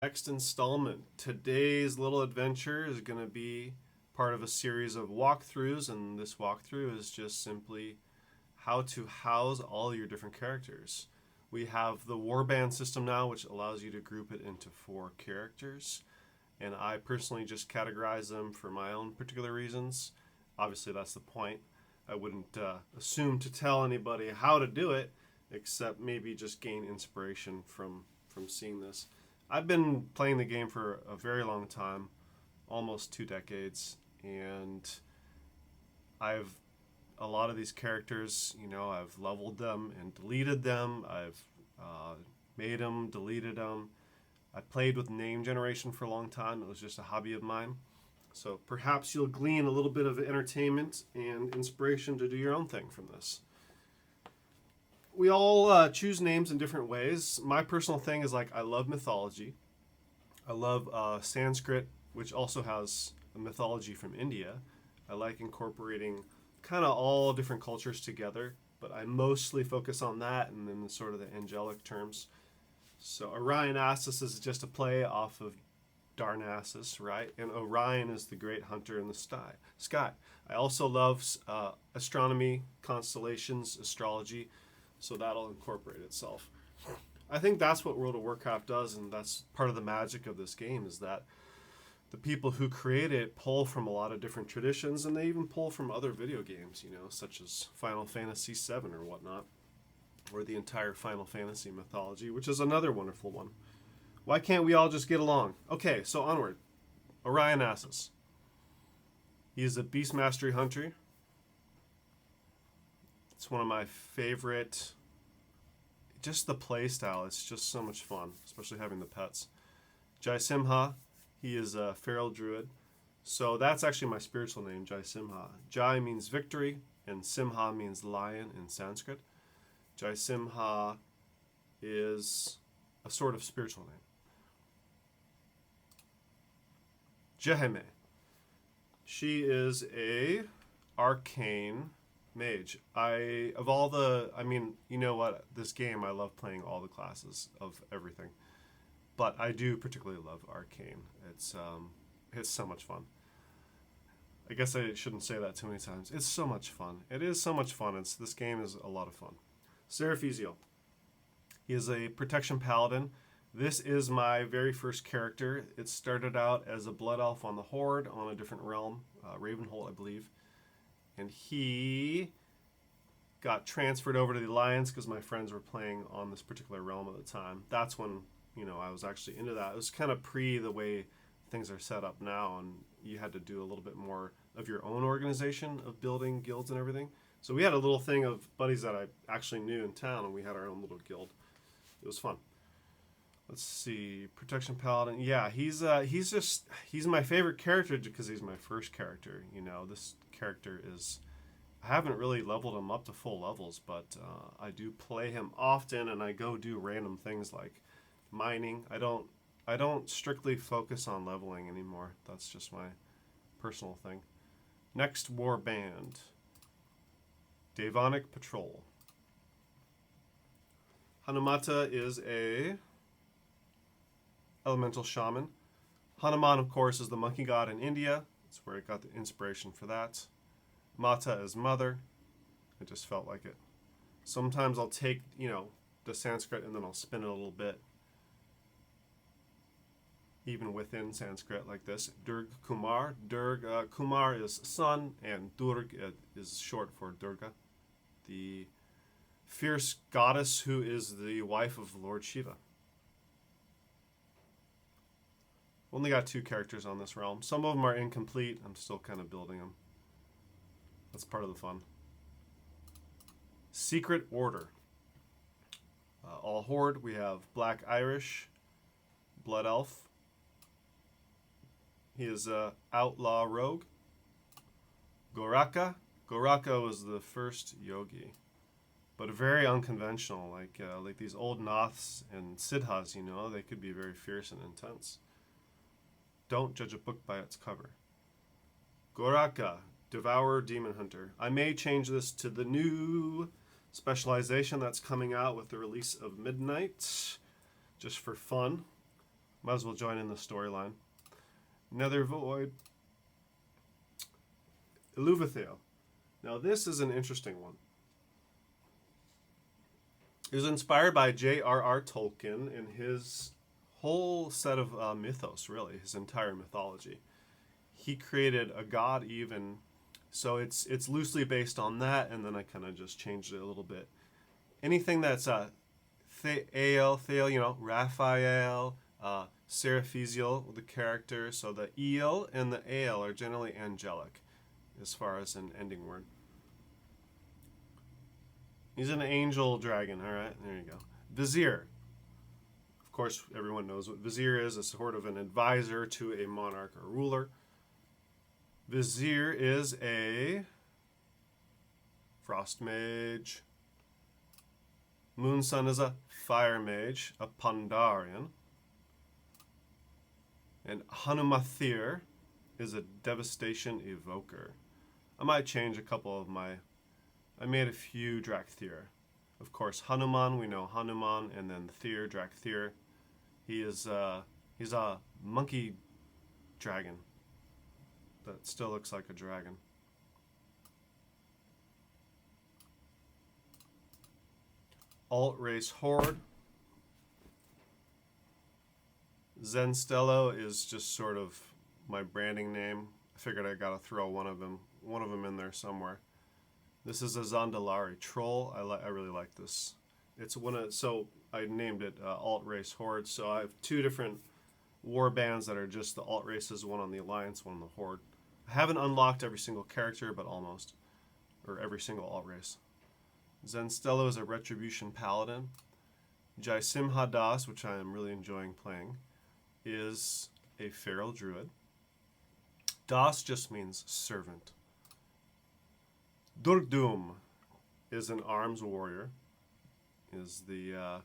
Next installment. Today's little adventure is going to be part of a series of walkthroughs, and this walkthrough is just simply how to house all your different characters. We have the Warband system now, which allows you to group it into 4 characters, and I personally just categorize them for my own particular reasons. Obviously, that's the point. I wouldn't assume to tell anybody how to do it, except maybe just gain inspiration from seeing this. I've been playing the game for a very long time, almost 2 decades, and I've a lot of these characters, I've leveled them and deleted them. I've made them, deleted them. I played with name generation for a long time. It was just a hobby of mine. So perhaps you'll glean a little bit of entertainment and inspiration to do your own thing from this. We all choose names in different ways. My personal thing is I love mythology. I love Sanskrit, which also has a mythology from India. I like incorporating kind of all different cultures together, but I mostly focus on that and then sort of the angelic terms. So Orionassus is just a play off of Darnassus, right? And Orion is the great hunter in the sky. I also love astronomy, constellations, astrology, so that'll incorporate itself. I think that's what World of Warcraft does, and that's part of the magic of this game, is that the people who create it pull from a lot of different traditions, and they even pull from other video games, such as Final Fantasy VII or whatnot, or the entire Final Fantasy mythology, which is another wonderful one. Why can't we all just get along? Okay, so onward. Orionassus. He is a beast mastery hunter. It's one of my favorite. Just the play style, it's just so much fun, especially having the pets. Jaisimha, he is a feral druid. So that's actually my spiritual name, Jaisimha. Jai means victory, and Simha means lion in Sanskrit. Jaisimha is a sort of spiritual name. Jehime. She is a arcane mage. You know what? This game, I love playing all the classes of everything. But I do particularly love arcane. It's so much fun. I guess I shouldn't say that too many times. It's so much fun. It is so much fun. This game is a lot of fun. Seraphieziel. He is a Protection Paladin. This is my very first character. It started out as a blood elf on the Horde on a different realm, Ravenholdt, I believe. And he got transferred over to the Alliance because my friends were playing on this particular realm at the time. That's when, I was actually into that. It was kind of pre the way things are set up now, and you had to do a little bit more of your own organization of building guilds and everything. So we had a little thing of buddies that I actually knew in town, and we had our own little guild. It was fun. Let's see, Protection Paladin. Yeah, he's my favorite character because he's my first character. This character is, I haven't really leveled him up to full levels, but I do play him often, and I go do random things like mining. I don't strictly focus on leveling anymore. That's just my personal thing. Next, Warband. Devonic Patrol. Hanumata is a elemental shaman. Hanuman, of course, is the monkey god in India. That's where I got the inspiration for that. Mata is mother. It just felt like it. Sometimes I'll take, the Sanskrit and then I'll spin it a little bit. Even within Sanskrit like this. Durg Kumar. Kumar is son, and Durg is short for Durga, the fierce goddess who is the wife of Lord Shiva. Only got 2 characters on this realm. Some of them are incomplete. I'm still kind of building them. That's part of the fun. Secret Order. All Horde. We have Black Irish, Blood Elf. He is a outlaw rogue. Goraka. Goraka was the first yogi, but very unconventional. Like these old Noths and Siddhas, they could be very fierce and intense. Don't judge a book by its cover. Goraka, Devourer Demon Hunter. I may change this to the new specialization that's coming out with the release of Midnight, just for fun. Might as well join in the storyline. Nether Void. Iluvathael. Now this is an interesting one. It was inspired by J.R.R. Tolkien and his whole set of mythos, really, his entire mythology. He created a god even, so it's loosely based on that, and then I kind of just changed it a little bit. Anything that's Theal, you know, Raphael, Seraphieziel, the character, so the eel and the ale are generally angelic as far as an ending word. He's an angel dragon, all right? There you go. Vizier. Of course, everyone knows what Vizier is, a sort of an advisor to a monarch or ruler. Vizier is a frost mage. Moonsun is a fire mage, a Pandarian. And Hanumathir is a devastation evoker. I might change a couple of my... I made a few Drakthir. Of course, Hanuman, we know Hanuman, and then Thir, Drakthir. He's a monkey dragon that still looks like a dragon. Alt race Horde. Zenstello is just sort of my branding name. I figured I gotta throw one of them in there somewhere. This is a Zandalari troll. I really like this. It's so I named it Alt Race Horde. So I have two different war bands that are just the Alt Races, one on the Alliance, one on the Horde. I haven't unlocked every single character, but almost. Or every single Alt Race. Zenstello is a Retribution Paladin. Jaisimha Das, which I am really enjoying playing, is a Feral Druid. Das just means servant. Durgdoom is an arms warrior, is the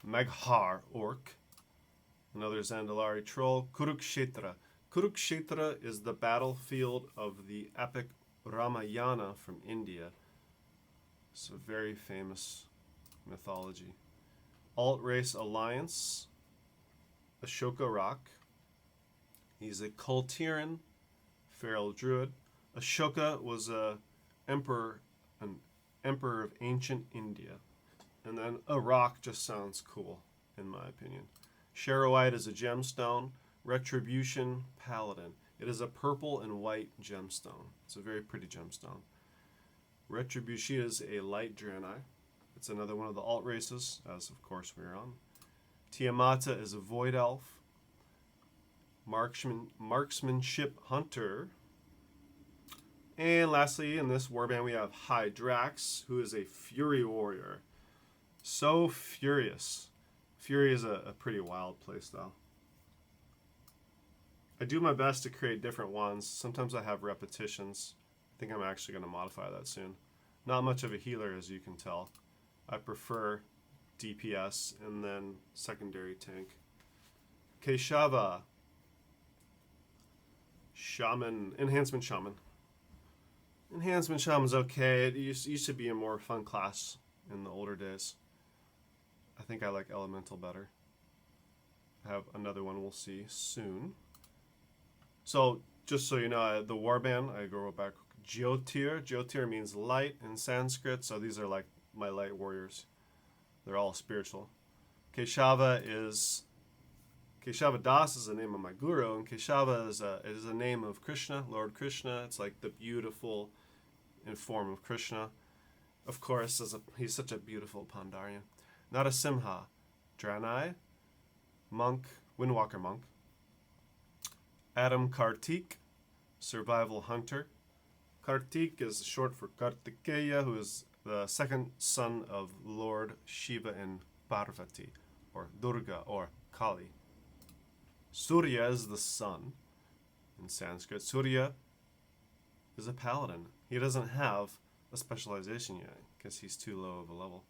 Maghar orc, another Zandalari troll. Kurukshetra. Kurukshetra is the battlefield of the epic Ramayana from India. It's a very famous mythology. Alt-Race Alliance, Ashoka Rock. He's a Kultiran, Feral Druid. Ashoka was an emperor of ancient India. And then a rock just sounds cool, in my opinion. Sharowite is a gemstone. Retribution Paladin. It is a purple and white gemstone. It's a very pretty gemstone. Retribution is a light Draenei. It's another one of the alt races, as of course we're on. Tiamata is a void elf. Marksmanship hunter. And lastly, in this warband, we have Hydrax, who is a fury warrior. So furious. Fury is a pretty wild playstyle. I do my best to create different ones. Sometimes I have repetitions. I think I'm actually going to modify that soon. Not much of a healer, as you can tell. I prefer DPS and then secondary tank. Keshava. Shaman. Enhancement Shaman. Enhancement Shaman's okay. It used to be a more fun class in the older days. I think I like Elemental better. I have another one we'll see soon. So, just so you know, the warband, I go back. Jyotir. Jyotir means light in Sanskrit, so these are like my light warriors. They're all spiritual. Keshava Das is the name of my guru, and Keshava is a name of Krishna, Lord Krishna. It's like the beautiful in form of Krishna. Of course, he's such a beautiful Pandarian. Narasimha, Draenei, monk, Windwalker monk. Adam Kartik, survival hunter. Kartik is short for Kartikeya, who is the second son of Lord Shiva and Parvati, or Durga, or Kali. Surya is the sun in Sanskrit. Surya is a paladin. He doesn't have a specialization yet because he's too low of a level.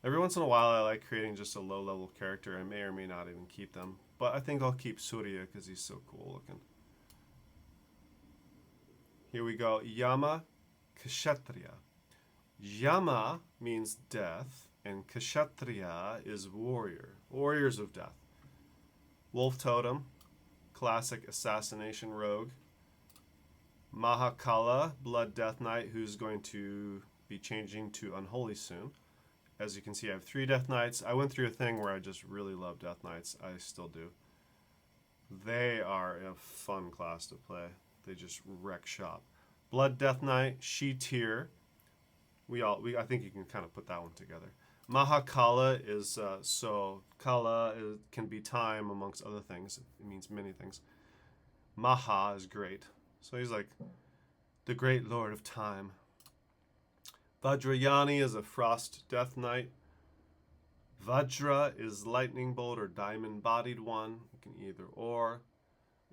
Every once in a while I like creating just a low level character. I may or may not even keep them, but I think I'll keep Surya because he's so cool looking. Here we go. Yama Kshatriya. Yama means death, and Kshatriya is warrior. Warriors of death. Wolf Totem, classic assassination rogue. Mahakala, Blood Death Knight, who's going to be changing to Unholy soon. As you can see, I have 3 Death Knights. I went through a thing where I just really love Death Knights. I still do. They are a fun class to play. They just wreck shop. Blood Death Knight, She Tier. I think you can kind of put that one together. Mahakala is, can be time amongst other things. It means many things. Maha is great. So he's like the great lord of time. Vajrayani is a Frost Death Knight. Vajra is lightning bolt or diamond bodied one. You can either or.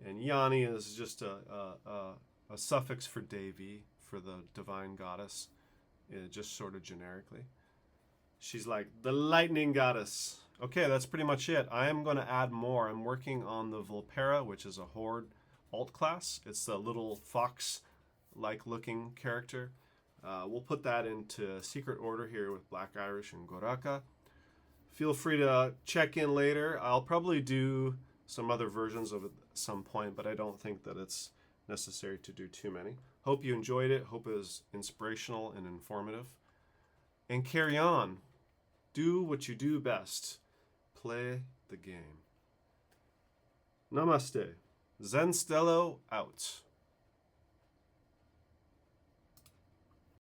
And Yani is just a suffix for Devi, for the divine goddess, just sort of generically. She's like the lightning goddess. Okay, that's pretty much it. I am going to add more. I'm working on the Vulpera, which is a Horde alt class. It's the little fox-like looking character. We'll put that into secret order here with Black Irish and Goraka. Feel free to check in later. I'll probably do some other versions of it at some point, but I don't think that it's necessary to do too many. Hope you enjoyed it. Hope it was inspirational and informative. And carry on. Do what you do best. Play the game. Namaste. Zen Stello out.